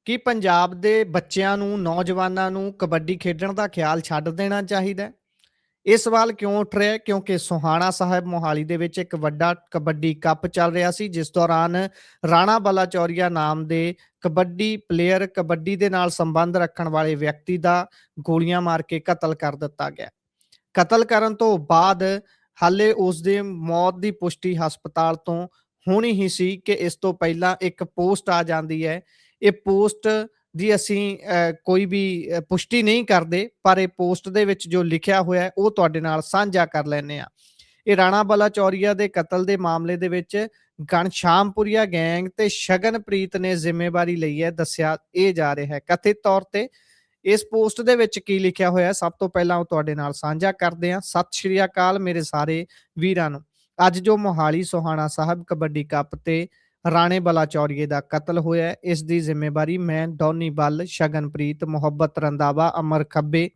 ਕੀ ਪੰਜਾਬ ਦੇ ਬੱਚਿਆਂ ਨੂੰ, ਨੌਜਵਾਨਾਂ ਨੂੰ ਕਬੱਡੀ ਖੇਡਣ ਦਾ ਖਿਆਲ ਛੱਡ ਦੇਣਾ ਚਾਹੀਦਾ ਹੈ? ਇਹ ਸਵਾਲ ਕਿਉਂ ਉੱਠ ਰਿਹਾ ਹੈ? ਕਿਉਂਕਿ ਸੋਹਾਣਾ ਸਾਹਿਬ ਮੋਹਾਲੀ ਦੇ ਵਿੱਚ ਇੱਕ ਵੱਡਾ ਕਬੱਡੀ ਕੱਪ ਚੱਲ ਰਿਹਾ ਸੀ, ਜਿਸ ਦੌਰਾਨ ਰਾਣਾ ਬਲਾਚੌਰੀਆ ਨਾਮ ਦੇ ਕਬੱਡੀ ਪਲੇਅਰ, ਕਬੱਡੀ ਦੇ ਨਾਲ ਸੰਬੰਧ ਰੱਖਣ ਵਾਲੇ ਵਿਅਕਤੀ ਦਾ ਗੋਲੀਆਂ ਮਾਰ ਕੇ ਕਤਲ ਕਰ ਦਿੱਤਾ ਗਿਆ। ਕਤਲ ਕਰਨ ਤੋਂ ਬਾਅਦ ਹਾਲੇ ਉਸ ਦੀ ਮੌਤ ਦੀ ਪੁਸ਼ਟੀ ਹਸਪਤਾਲ ਤੋਂ ਹੋਣੀ ਹੀ ਸੀ ਕਿ ਇਸ ਤੋਂ ਪਹਿਲਾਂ ਇੱਕ ਪੋਸਟ ਆ ਜਾਂਦੀ ਹੈ। ਇਹ ਪੋਸਟ ਦੀ ਅਸੀਂ ਕੋਈ ਵੀ ਪੁਸ਼ਟੀ ਨਹੀਂ ਕਰਦੇ, ਪਰ ਇਹ ਪੋਸਟ ਦੇ ਵਿੱਚ ਜੋ ਲਿਖਿਆ ਹੋਇਆ ਹੈ ਉਹ ਤੁਹਾਡੇ ਨਾਲ ਸਾਂਝਾ ਕਰ ਲੈਂਦੇ ਹਾਂ। ਇਹ ਰਾਣਾ ਬਲਾਚੌਰੀਆ ਦੇ ਕਤਲ ਦੇ ਮਾਮਲੇ ਦੇ ਵਿੱਚ ਘਣਸ਼ਾਮਪੁਰੀਆ ਗੈਂਗ ਤੇ ਸ਼ਗਨਪ੍ਰੀਤ ਨੇ ਜ਼ਿੰਮੇਵਾਰੀ ਲਈ ਹੈ, ਦੱਸਿਆ ਇਹ ਜਾ ਰਿਹਾ ਹੈ ਕਥਿਤ ਤੌਰ ਤੇ। ਇਸ ਪੋਸਟ ਦੇ ਵਿੱਚ ਕੀ ਲਿਖਿਆ ਹੋਇਆ, ਸਭ ਤੋਂ ਪਹਿਲਾਂ ਉਹ ਤੁਹਾਡੇ ਨਾਲ ਸਾਂਝਾ ਕਰਦੇ ਹਾਂ। ਸਤਿ ਸ਼੍ਰੀ ਅਕਾਲ ਮੇਰੇ ਸਾਰੇ ਵੀਰਾਂ ਨੂੰ। ਅੱਜ ਜੋ ਮੋਹਾਲੀ ਸੋਹਾਣਾ ਸਾਹਿਬ ਕਬੱਡੀ ਕੱਪ ਤੇ ਰਾਣੇ ਬਲਾਚੌਰੀਏ ਦਾ ਕਤਲ ਹੋਇਆ, ਇਸ ਦੀ ਜ਼ਿੰਮੇਵਾਰੀ ਮੈਂ, ਡੌਨੀ ਬੱਲ, ਸ਼ਗਨਪ੍ਰੀਤ, ਮੁਹੱਬਤ ਰੰਧਾਵਾ, ਅਮਰ ਖੱਬੇ,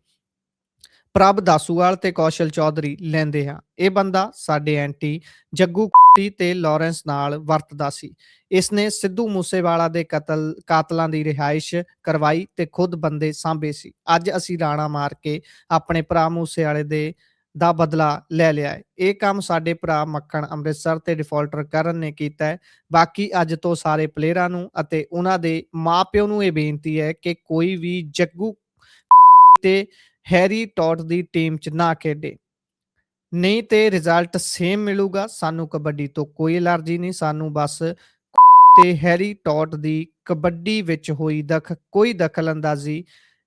ਪ੍ਰਭ ਦਾਸੂਵਾਲ ਤੇ ਕੌਸ਼ਲ ਚੌਧਰੀ ਲੈਂਦੇ ਹਾਂ। ਇਹ ਬੰਦਾ ਸਾਡੇ ਐਂਟੀ ਜੱਗੂ ਤੇ ਲਾਰੈਂਸ ਨਾਲ ਵਰਤਦਾ ਸੀ। ਇਸਨੇ ਸਿੱਧੂ ਮੂਸੇਵਾਲਾ ਦੇ ਕਾਤਲਾਂ ਦੀ ਰਿਹਾਇਸ਼ ਕਰਵਾਈ ਤੇ ਖੁਦ ਬੰਦੇ ਸਾਂਭੇ ਸੀ। ਅੱਜ ਅਸੀਂ ਰਾਣਾ ਮਾਰ ਕੇ ਆਪਣੇ ਭਰਾ ਮੂਸੇਵਾਲੇ ਦਾ ਬਦਲਾ ਲੈ ਲਿਆ ਹੈ। ਇਹ ਕੰਮ ਸਾਡੇ ਭਰਾ ਮੱਖਣ ਅੰਮ੍ਰਿਤਸਰ ਤੇ ਡਿਫਾਲਟਰ ਕਰਨ ਨੇ ਕੀਤਾ ਹੈ। ਬਾਕੀ ਅੱਜ ਤੋਂ ਸਾਰੇ ਪਲੇਅਰਾਂ ਨੂੰ ਅਤੇ ਉਹਨਾਂ ਦੇ ਮਾਪਿਓ ਨੂੰ ਇਹ ਬੇਨਤੀ ਹੈ ਕਿ ਕੋਈ ਵੀ ਜੱਗੂ ਤੇ ਹੈਰੀ ਟੌਟ ਦੀ ਟੀਮ 'ਚ ਨਾ ਖੇਡੇ, ਨਹੀਂ ਤੇ ਰਿਜ਼ਲਟ ਸੇਮ ਮਿਲੂਗਾ। ਸਾਨੂੰ ਕਬੱਡੀ ਤੋਂ ਕੋਈ ਐਲਰਜੀ ਨਹੀਂ, ਸਾਨੂੰ ਬਸ ਤੇ ਹੈਰੀ ਟੌਟ ਦੀ ਕਬੱਡੀ ਵਿੱਚ ਹੋਈ ਕੋਈ ਦਖਲ ਅੰਦਾਜ਼ੀ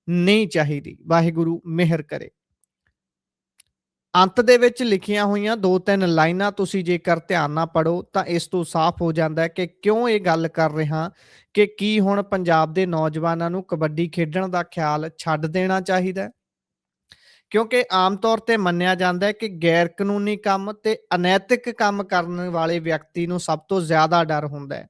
ਨਹੀਂ ਚਾਹੀਦੀ। ਵਾਹਿਗੁਰੂ ਮਿਹਰ ਕਰੇ। ਅੰਤ ਦੇ ਵਿੱਚ ਲਿਖੀਆਂ ਹੋਈਆਂ 2-3 ਲਾਈਨਾਂ ਤੁਸੀਂ ਜੇਕਰ ਧਿਆਨ ਨਾਲ ਪੜ੍ਹੋ ਤਾਂ ਇਸ ਤੋਂ ਸਾਫ਼ ਹੋ ਜਾਂਦਾ ਹੈ ਕਿ ਕਿਉਂ ਇਹ ਗੱਲ ਕਰ ਰਿਹਾ ਕਿ ਕੀ ਹੁਣ ਪੰਜਾਬ ਦੇ ਨੌਜਵਾਨਾਂ ਨੂੰ ਕਬੱਡੀ ਖੇਡਣ ਦਾ ਖਿਆਲ ਛੱਡ ਦੇਣਾ ਚਾਹੀਦਾ ਹੈ। ਕਿਉਂਕਿ ਆਮ ਤੌਰ ਤੇ ਮੰਨਿਆ ਜਾਂਦਾ ਹੈ ਕਿ ਗੈਰ ਕਾਨੂੰਨੀ ਕੰਮ ਤੇ ਅਨੈਤਿਕ ਕੰਮ ਕਰਨ ਵਾਲੇ ਵਿਅਕਤੀ ਨੂੰ ਸਭ ਤੋਂ ਜ਼ਿਆਦਾ ਡਰ ਹੁੰਦਾ ਹੈ।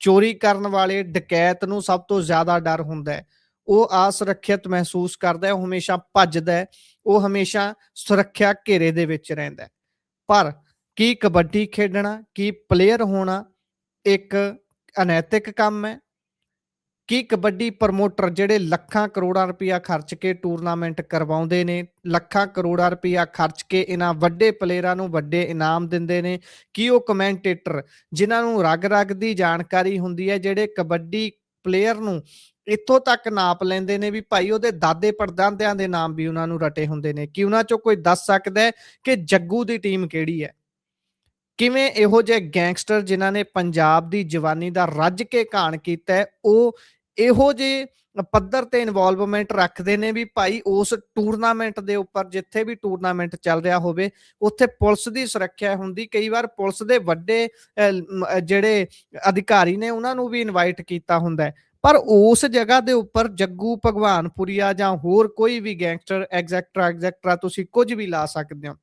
ਚੋਰੀ ਕਰਨ ਵਾਲੇ ਡਕੈਤ ਨੂੰ ਸਭ ਤੋਂ ਜ਼ਿਆਦਾ ਡਰ ਹੁੰਦਾ ਹੈ। ਉਹ ਅਸੁਰੱਖਿਅਤ ਮਹਿਸੂਸ ਕਰਦਾ ਹੈ, ਉਹ ਹਮੇਸ਼ਾ ਭੱਜਦਾ ਹੈ, ਉਹ ਹਮੇਸ਼ਾ ਸੁਰੱਖਿਆ ਘੇਰੇ ਦੇ ਵਿੱਚ ਰਹਿੰਦਾ ਹੈ। ਪਰ ਕੀ ਕਬੱਡੀ ਖੇਡਣਾ, ਕੀ ਪਲੇਅਰ ਹੋਣਾ ਇੱਕ ਅਨੈਤਿਕ ਕੰਮ ਹੈ? ਕੀ ਕਬੱਡੀ ਪ੍ਰਮੋਟਰ ਜਿਹੜੇ ਲੱਖਾਂ ਕਰੋੜਾਂ ਰੁਪਇਆ ਖਰਚ ਕੇ ਟੂਰਨਾਮੈਂਟ ਕਰਵਾਉਂਦੇ ਨੇ, ਲੱਖਾਂ ਕਰੋੜਾਂ ਰੁਪਇਆ ਖਰਚ ਕੇ ਇਹਨਾਂ ਵੱਡੇ ਪਲੇਅਰਾਂ ਨੂੰ ਵੱਡੇ ਇਨਾਮ ਦਿੰਦੇ ਨੇ, ਕੀ ਉਹ ਕਮੈਂਟੇਟਰ ਜਿਨ੍ਹਾਂ ਨੂੰ ਰਗ-ਰਗ ਦੀ ਜਾਣਕਾਰੀ ਹੁੰਦੀ ਹੈ, ਜਿਹੜੇ ਕਬੱਡੀ ਪਲੇਅਰ ਨੂੰ ਇੱਥੋਂ ਤੱਕ ਨਾਪ ਲੈਂਦੇ ਨੇ ਵੀ ਭਾਈ ਉਹਦੇ ਦਾਦੇ ਪੜਦਾਦਿਆਂ ਦੇ ਨਾਮ ਵੀ ਉਹਨਾਂ ਨੂੰ ਰਟੇ ਹੁੰਦੇ ਨੇ, ਕਿ ਉਹਨਾਂ ਚੋਂ ਕੋਈ ਦੱਸ ਸਕਦਾ ਹੈ ਕਿ ਜੱਗੂ ਦੀ ਟੀਮ ਕਿਹੜੀ ਹੈ? ਕਿਵੇਂ ਇਹੋ ਜਿਹੇ ਗੈਂਗਸਟਰ ਜਿਨ੍ਹਾਂ ਨੇ ਪੰਜਾਬ ਦੀ ਜਵਾਨੀ ਦਾ ਰੱਜ ਕੇ ਘਾਣ ਕੀਤਾ ਹੈ, ਉਹ ਇਹੋ ਜਿਹੇ ਪੱਧਰ ਤੇ ਇਨਵੋਲਵਮੈਂਟ ਰੱਖਦੇ ਨੇ ਵੀ ਭਾਈ ਉਸ ਟੂਰਨਾਮੈਂਟ ਦੇ ਉੱਪਰ, ਜਿੱਥੇ ਵੀ ਟੂਰਨਾਮੈਂਟ ਚੱਲ ਰਿਹਾ ਹੋਵੇ, ਉੱਥੇ ਪੁਲਿਸ ਦੀ ਸੁਰੱਖਿਆ ਹੁੰਦੀ। ਕਈ ਵਾਰ ਪੁਲਿਸ ਦੇ ਵੱਡੇ ਜਿਹੜੇ ਅਧਿਕਾਰੀ ਨੇ ਉਹਨਾਂ ਨੂੰ ਵੀ ਇਨਵਾਈਟ ਕੀਤਾ ਹੁੰਦਾ ਹੈ, ਪਰ ਉਸ ਜਗ੍ਹਾ ਦੇ ਉੱਪਰ ਜੱਗੂ ਭਗਵਾਨਪੁਰੀਆ ਜਾਂ ਹੋਰ ਕੋਈ ਵੀ ਗੈਂਗਸਟਰ ਐਗਜ਼ੈਕਟਰਾ ਤੁਸੀਂ ਕੁਝ ਵੀ ਲਾ ਸਕਦੇ ਹੋ,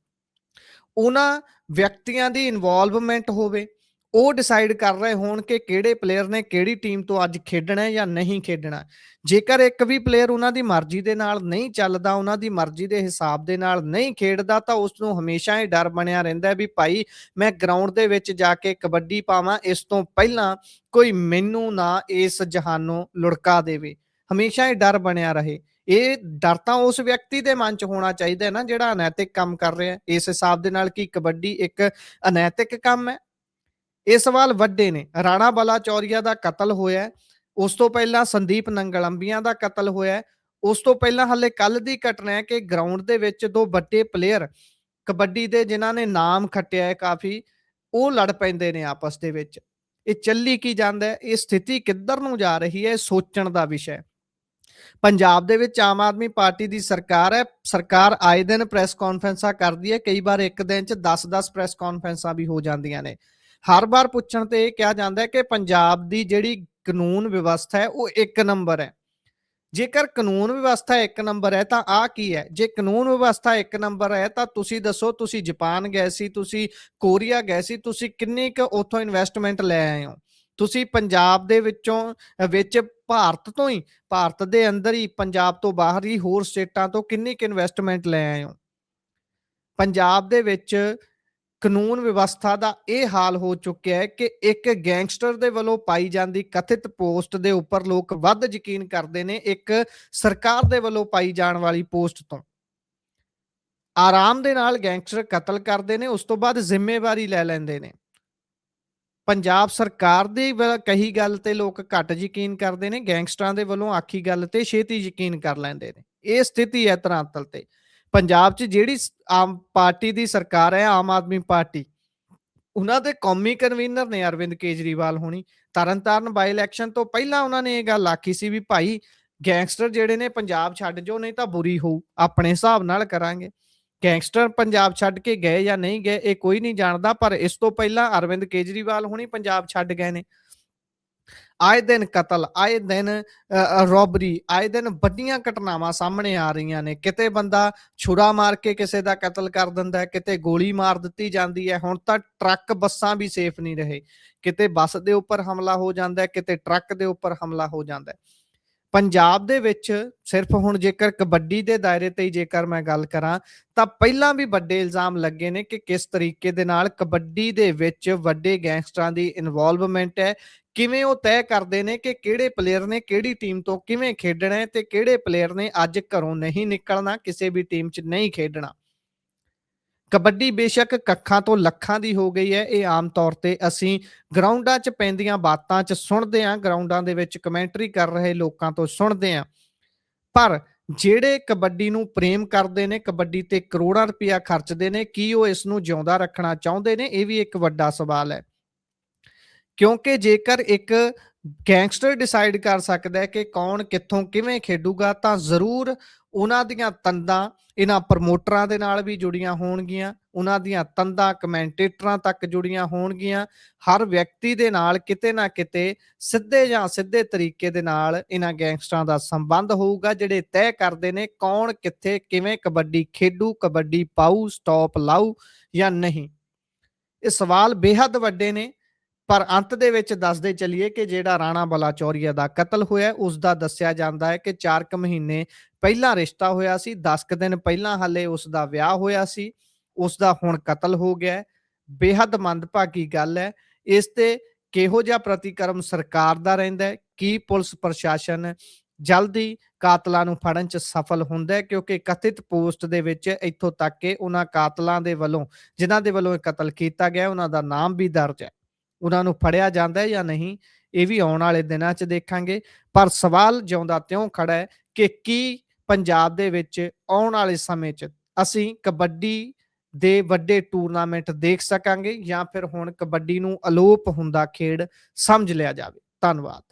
ਉਹਨਾਂ ਵਿਅਕਤੀਆਂ ਦੀ ਇਨਵੋਲਵਮੈਂਟ ਹੋਵੇ, ਉਹ ਡਿਸਾਈਡ ਕਰ ਰਹੇ ਹੋਣ ਕਿ ਕਿਹੜੇ ਪਲੇਅਰ ਨੇ ਕਿਹੜੀ ਟੀਮ ਤੋਂ ਅੱਜ ਖੇਡਣਾ ਹੈ ਜਾਂ ਨਹੀਂ ਖੇਡਣਾ। ਜੇਕਰ ਇੱਕ ਵੀ ਪਲੇਅਰ ਉਹਨਾਂ ਦੀ ਮਰਜ਼ੀ ਦੇ ਨਾਲ ਨਹੀਂ ਚੱਲਦਾ, ਉਹਨਾਂ ਦੀ ਮਰਜ਼ੀ ਦੇ ਹਿਸਾਬ ਦੇ ਨਾਲ ਨਹੀਂ ਖੇਡਦਾ, ਤਾਂ ਉਸ ਨੂੰ ਹਮੇਸ਼ਾ ਇਹ ਡਰ ਬਣਿਆ ਰਹਿੰਦਾ ਵੀ ਭਾਈ ਮੈਂ ਗਰਾਊਂਡ ਦੇ ਵਿੱਚ ਜਾ ਕੇ ਕਬੱਡੀ ਪਾਵਾਂ, ਇਸ ਤੋਂ ਪਹਿਲਾਂ ਕੋਈ ਮੈਨੂੰ ਨਾ ਇਸ ਜਹਾਨੋਂ ਲੁੜਕਾ ਦੇਵੇ। ਹਮੇਸ਼ਾ ਇਹ ਡਰ ਬਣਿਆ ਰਹੇ। ਇਹ ਡਰ ਤਾਂ ਉਸ ਵਿਅਕਤੀ ਦੇ ਮਨ 'ਚ ਹੋਣਾ ਚਾਹੀਦਾ ਹੈ ਨਾ, ਜਿਹੜਾ ਅਨੈਤਿਕ ਕੰਮ ਕਰ ਰਿਹਾ। ਇਸ ਹਿਸਾਬ ਦੇ ਨਾਲ ਕੀ ਕਬੱਡੀ ਇੱਕ ਅਨੈਤਿਕ ਕੰਮ ਹੈ? ਇਹ ਸਵਾਲ ਵੱਡੇ ਨੇ। ਰਾਣਾ ਬਲਾਚੌਰੀਆ ਦਾ ਕਤਲ ਹੋਇਆ, ਉਸ ਤੋਂ ਪਹਿਲਾਂ ਸੰਦੀਪ ਨੰਗਲੰਬੀਆਂ ਦਾ ਕਤਲ ਹੋਇਆ, ਉਸ ਤੋਂ ਪਹਿਲਾਂ ਹਾਲੇ ਕੱਲ ਦੀ ਘਟਨਾ ਹੈ ਕਿ ਗਰਾਊਂਡ ਦੇ ਵਿੱਚ ਦੋ ਵੱਡੇ ਪਲੇਅਰ ਕਬੱਡੀ ਦੇ ਜਿਨ੍ਹਾਂ ਨੇ ਨਾਮ ਖੱਟਿਆ ਹੈ ਕਾਫੀ, ਉਹ ਲੜ ਪੈਂਦੇ ਨੇ ਆਪਸ ਦੇ ਵਿੱਚ। ਇਹ ਚੱਲੀ ਕੀ ਜਾਂਦਾ ਹੈ? ਇਹ ਸਥਿਤੀ ਕਿੱਧਰ ਨੂੰ ਜਾ ਰਹੀ ਹੈ? ਇਹ ਸੋਚਣ ਦਾ ਵਿਸ਼ਾ ਹੈ। ਪੰਜਾਬ ਦੇ ਵਿੱਚ ਆਮ ਆਦਮੀ ਪਾਰਟੀ ਦੀ ਸਰਕਾਰ ਹੈ। ਸਰਕਾਰ ਆਏ ਦਿਨ ਪ੍ਰੈਸ ਕਾਨਫਰੰਸਾਂ ਕਰਦੀ ਹੈ, ਕਈ ਵਾਰ ਇੱਕ ਦਿਨ 'ਚ 10-10 ਪ੍ਰੈਸ ਕਾਨਫਰੰਸਾਂ ਵੀ ਹੋ ਜਾਂਦੀਆਂ ਨੇ। ਹਰ ਵਾਰ ਪੁੱਛਣ ਤੇ ਇਹ ਕਿਹਾ ਜਾਂਦਾ ਹੈ ਕਿ ਪੰਜਾਬ ਦੀ ਜਿਹੜੀ ਕਾਨੂੰਨ ਵਿਵਸਥਾ ਹੈ ਉਹ 1 ਨੰਬਰ ਹੈ। ਜੇਕਰ ਕਾਨੂੰਨ ਵਿਵਸਥਾ 1 ਨੰਬਰ ਹੈ ਤਾਂ ਆਹ ਕੀ ਹੈ? ਜੇ ਕਾਨੂੰਨ ਵਿਵਸਥਾ 1 ਨੰਬਰ ਹੈ ਤਾਂ ਤੁਸੀਂ ਦੱਸੋ, ਤੁਸੀਂ ਜਾਪਾਨ ਗਏ ਸੀ, ਤੁਸੀਂ ਕੋਰੀਆ ਗਏ ਸੀ, ਤੁਸੀਂ ਕਿੰਨੀ ਕੁ ਉੱਥੋਂ ਇਨਵੈਸਟਮੈਂਟ ਲੈ ਆਏ ਹੋ? ਤੁਸੀਂ ਪੰਜਾਬ ਦੇ ਵਿੱਚ ਭਾਰਤ ਤੋਂ ਹੀ, ਭਾਰਤ ਦੇ ਅੰਦਰ ਹੀ, ਪੰਜਾਬ ਤੋਂ ਬਾਹਰ ਹੀ ਹੋਰ ਸਟੇਟਾਂ ਤੋਂ ਕਿੰਨੀ ਕੁ ਇਨਵੈਸਟਮੈਂਟ ਲੈ ਆਏ ਹੋ? ਪੰਜਾਬ ਦੇ ਵਿੱਚ ਕਾਨੂੰਨ ਵਿਵਸਥਾ ਦਾ ਇਹ ਹਾਲ ਹੋ ਚੁੱਕਿਆ ਹੈ ਕਿ ਇੱਕ ਗੈਂਗਸਟਰ ਦੇ ਵੱਲੋਂ ਪਾਈ ਜਾਂਦੀ ਕਥਿਤ ਪੋਸਟ ਦੇ ਉੱਪਰ ਲੋਕ ਵੱਧ ਯਕੀਨ ਕਰਦੇ ਨੇ ਇੱਕ ਸਰਕਾਰ ਦੇ ਵੱਲੋਂ ਪਾਈ ਜਾਣ ਵਾਲੀ ਪੋਸਟ ਤੋਂ। ਆਰਾਮ ਦੇ ਨਾਲ ਗੈਂਗਸਟਰ ਕਤਲ ਕਰਦੇ ਨੇ, ਉਸ ਤੋਂ ਬਾਅਦ ਜ਼ਿੰਮੇਵਾਰੀ ਲੈ ਲੈਂਦੇ ਨੇ। ਪੰਜਾਬ ਸਰਕਾਰ ਦੀ ਕਹੀ ਗੱਲ ਤੇ ਲੋਕ ਘੱਟ ਯਕੀਨ ਕਰਦੇ ਨੇ, ਗੈਂਗਸਟਰਾਂ ਦੇ ਵੱਲੋਂ ਆਖੀ ਗੱਲ ਤੇ ਛੇਤੀ ਯਕੀਨ ਕਰ ਲੈਂਦੇ ਨੇ। ਇਹ ਸਥਿਤੀ ਹੈ ਧਰਾਤਲ ਤੇ। ਪੰਜਾਬ 'ਚ ਜਿਹੜੀ ਆਮ ਪਾਰਟੀ ਦੀ ਸਰਕਾਰ ਹੈ, ਆਮ ਆਦਮੀ ਪਾਰਟੀ, ਉਹਨਾਂ ਦੇ ਕੌਮੀ ਕਨਵੀਨਰ ਨੇ ਅਰਵਿੰਦ ਕੇਜਰੀਵਾਲ ਹੋਣੀ। ਤਰਨਤਾਰਨ ਬਾਈ ਇਲੈਕਸ਼ਨ ਤੋਂ ਪਹਿਲਾਂ ਉਹਨਾਂ ਨੇ ਇਹ ਗੱਲ ਆਖੀ ਸੀ ਵੀ ਭਾਈ ਗੈਂਗਸਟਰ ਜਿਹੜੇ ਨੇ ਪੰਜਾਬ ਛੱਡ ਜਾਓ, ਨਹੀਂ ਤਾਂ ਬੁਰੀ ਹੋਊ, ਆਪਣੇ ਹਿਸਾਬ ਨਾਲ ਕਰਾਂਗੇ। ਗੈਂਗਸਟਰ ਪੰਜਾਬ ਛੱਡ ਕੇ ਗਏ ਜਾਂ ਨਹੀਂ ਗਏ ਇਹ ਕੋਈ ਨਹੀਂ ਜਾਣਦਾ, ਪਰ ਇਸ ਤੋਂ ਪਹਿਲਾਂ ਅਰਵਿੰਦ ਕੇਜਰੀਵਾਲ ਹੁਣੀ ਪੰਜਾਬ ਛੱਡ ਗਏ ਨੇ। ਆਏ ਦਿਨ ਕਤਲ, ਆਏ ਦਿਨ ਰੋਬਰੀ, ਆਏ ਦਿਨ ਵੱਡੀਆਂ ਘਟਨਾਵਾਂ ਸਾਹਮਣੇ ਆ ਰਹੀਆਂ ਨੇ। ਕਿਤੇ ਬੰਦਾ ਛੁਰਾ ਮਾਰ ਕੇ ਕਿਸੇ ਦਾ ਕਤਲ ਕਰ ਦਿੰਦਾ ਹੈ, ਕਿਤੇ ਗੋਲੀ ਮਾਰ ਦਿੱਤੀ ਜਾਂਦੀ ਹੈ। ਹੁਣ ਤਾਂ ਟਰੱਕ ਬੱਸਾਂ ਵੀ ਸੇਫ ਨਹੀਂ ਰਹੇ, ਕਿਤੇ ਬੱਸ ਦੇ ਉੱਪਰ ਹਮਲਾ ਹੋ ਜਾਂਦਾ ਹੈ, ਕਿਤੇ ਟਰੱਕ ਦੇ ਉੱਪਰ ਹਮਲਾ ਹੋ ਜਾਂਦਾ ਹੈ। ਪੰਜਾਬ ਦੇ ਵਿੱਚ ਸਿਰਫ ਹੁਣ ਜੇਕਰ ਕਬੱਡੀ ਦੇ ਦਾਇਰੇ ਤੇ ਹੀ ਜੇਕਰ ਮੈਂ ਗੱਲ ਕਰਾਂ ਤਾਂ ਪਹਿਲਾਂ ਵੀ ਵੱਡੇ ਇਲਜ਼ਾਮ ਲੱਗੇ ਨੇ ਕਿ ਕਿਸ ਤਰੀਕੇ ਦੇ ਨਾਲ ਕਬੱਡੀ ਦੇ ਵਿੱਚ ਵੱਡੇ ਗੈਂਗਸਟਰਾਂ ਦੀ ਇਨਵੋਲਵਮੈਂਟ ਹੈ। ਕਿਵੇਂ ਉਹ ਤੈਅ ਕਰਦੇ ਨੇ ਕਿ ਕਿਹੜੇ ਪਲੇਅਰ ਨੇ ਕਿਹੜੀ ਟੀਮ ਤੋਂ ਕਿਵੇਂ ਖੇਡਣਾ ਹੈ ਤੇ ਕਿਹੜੇ ਪਲੇਅਰ ਨੇ ਅੱਜ ਘਰੋਂ ਨਹੀਂ ਨਿਕਲਣਾ, ਕਿਸੇ ਵੀ ਟੀਮ 'ਚ ਨਹੀਂ ਖੇਡਣਾ। ਕਬੱਡੀ ਬੇਸ਼ੱਕ ਕੱਖਾਂ ਤੋਂ ਲੱਖਾਂ ਦੀ ਹੋ ਗਈ ਹੈ, ਇਹ ਆਮ ਤੌਰ ਤੇ ਅਸੀਂ ਗਰਾਊਂਡਾਂ 'ਚ ਪੈਂਦੀਆਂ ਬਾਤਾਂ 'ਚ ਸੁਣਦੇ ਹਾਂ, ਗਰਾਊਂਡਾਂ ਦੇ ਵਿੱਚ ਕਮੈਂਟਰੀ ਕਰ ਰਹੇ ਲੋਕਾਂ ਤੋਂ ਸੁਣਦੇ ਹਾਂ। ਪਰ ਜਿਹੜੇ ਕਬੱਡੀ ਨੂੰ ਪ੍ਰੇਮ ਕਰਦੇ ਨੇ, ਕਬੱਡੀ ਤੇ ਕਰੋੜਾਂ ਰੁਪਇਆ ਖਰਚਦੇ ਨੇ, ਕੀ ਉਹ ਇਸ ਨੂੰ ਜਿਉਂਦਾ ਰੱਖਣਾ ਚਾਹੁੰਦੇ ਨੇ? ਇਹ ਵੀ ਇੱਕ ਵੱਡਾ ਸਵਾਲ ਹੈ। ਕਿਉਂਕਿ ਜੇਕਰ ਇੱਕ ਗੈਂਗਸਟਰ ਡਿਸਾਈਡ ਕਰ ਸਕਦਾ ਹੈ ਕਿ ਕੌਣ ਕਿੱਥੋਂ ਕਿਵੇਂ ਖੇਡੂਗਾ, ਤਾਂ ਜ਼ਰੂਰ ਉਹਨਾਂ ਦੀਆਂ ਤੰਦਾਂ ਇਹਨਾਂ ਪ੍ਰਮੋਟਰਾਂ ਦੇ ਨਾਲ ਵੀ ਜੁੜੀਆਂ ਹੋਣਗੀਆਂ, ਉਹਨਾਂ ਦੀਆਂ ਤੰਦਾਂ ਕਮੈਂਟੇਟਰਾਂ ਤੱਕ ਜੁੜੀਆਂ ਹੋਣਗੀਆਂ। ਹਰ ਵਿਅਕਤੀ ਦੇ ਨਾਲ ਕਿਤੇ ਨਾ ਕਿਤੇ ਸਿੱਧੇ ਜਾਂ ਸਿੱਧੇ ਤਰੀਕੇ ਦੇ ਨਾਲ ਇਹਨਾਂ ਗੈਂਗਸਟਰਾਂ ਦਾ ਸੰਬੰਧ ਹੋਊਗਾ, ਜਿਹੜੇ ਤੈਅ ਕਰਦੇ ਨੇ ਕੌਣ ਕਿੱਥੇ ਕਿਵੇਂ ਕਬੱਡੀ ਖੇਡੂ, ਕਬੱਡੀ ਪਾਊ, ਸਟਾਪ ਲਾਊ ਜਾਂ ਨਹੀਂ। ਇਹ ਸਵਾਲ ਬੇਹੱਦ ਵੱਡੇ ਨੇ। ਪਰ ਅੰਤ ਦੇ ਵਿੱਚ ਦੱਸਦੇ ਚੱਲੀਏ ਕਿ ਜਿਹੜਾ ਰਾਣਾ ਬਲਾਚੌਰੀਆ ਦਾ ਕਤਲ ਹੋਇਆ, ਉਸ ਦਾ ਦੱਸਿਆ ਜਾਂਦਾ ਹੈ ਕਿ 4 ਕੁ ਮਹੀਨੇ ਪਹਿਲਾਂ ਰਿਸ਼ਤਾ ਹੋਇਆ ਸੀ, 10 ਕੁ ਦਿਨ ਪਹਿਲਾਂ ਹਾਲੇ ਉਸ ਦਾ ਵਿਆਹ ਹੋਇਆ ਸੀ, ਉਸ ਦਾ ਹੁਣ ਕਤਲ ਹੋ ਗਿਆ। ਬੇਹੱਦ ਮੰਦਭਾਗੀ ਗੱਲ ਹੈ। ਇਸ ਤੇ ਕਿਹੋ ਜਿਹਾ ਪ੍ਰਤੀਕਰਮ ਸਰਕਾਰ ਦਾ ਰਹਿੰਦਾ ਹੈ? ਕੀ ਪੁਲਿਸ ਪ੍ਰਸ਼ਾਸਨ ਜਲਦੀ ਕਾਤਲਾਂ ਨੂੰ ਫੜਨ 'ਚ ਸਫਲ ਹੁੰਦਾ ਹੈ? ਕਿਉਂਕਿ ਕਥਿਤ ਪੋਸਟ ਦੇ ਵਿੱਚ ਇੱਥੋਂ ਤੱਕ ਕਿ ਉਹਨਾਂ ਕਾਤਲਾਂ ਦੇ ਵੱਲੋਂ, ਜਿਨ੍ਹਾਂ ਦੇ ਵੱਲੋਂ ਇਹ ਕਤਲ ਕੀਤਾ ਗਿਆ, ਉਹਨਾਂ ਦਾ ਨਾਮ ਵੀ ਦਰਜ ਹੈ। ਉਹਨਾਂ ਨੂੰ ਫੜਿਆ ਜਾਂਦਾ ਹੈ ਜਾਂ ਨਹੀਂ, ਇਹ ਵੀ ਆਉਣ ਵਾਲੇ ਦਿਨਾਂ 'ਚ ਦੇਖਾਂਗੇ। ਪਰ ਸਵਾਲ ਜਿਉਂਦਾ ਤਿਉਂ ਖੜਾ ਹੈ ਕਿ ਕੀ ਪੰਜਾਬ ਦੇ ਵਿੱਚ ਆਉਣ ਵਾਲੇ ਸਮੇਂ 'ਚ ਅਸੀਂ ਕਬੱਡੀ ਦੇ ਵੱਡੇ ਟੂਰਨਾਮੈਂਟ ਦੇਖ ਸਕਾਂਗੇ ਜਾਂ ਫਿਰ ਹੁਣ ਕਬੱਡੀ ਨੂੰ ਅਲੋਪ ਹੁੰਦਾ ਖੇਡ ਸਮਝ ਲਿਆ ਜਾਵੇ। ਧੰਨਵਾਦ।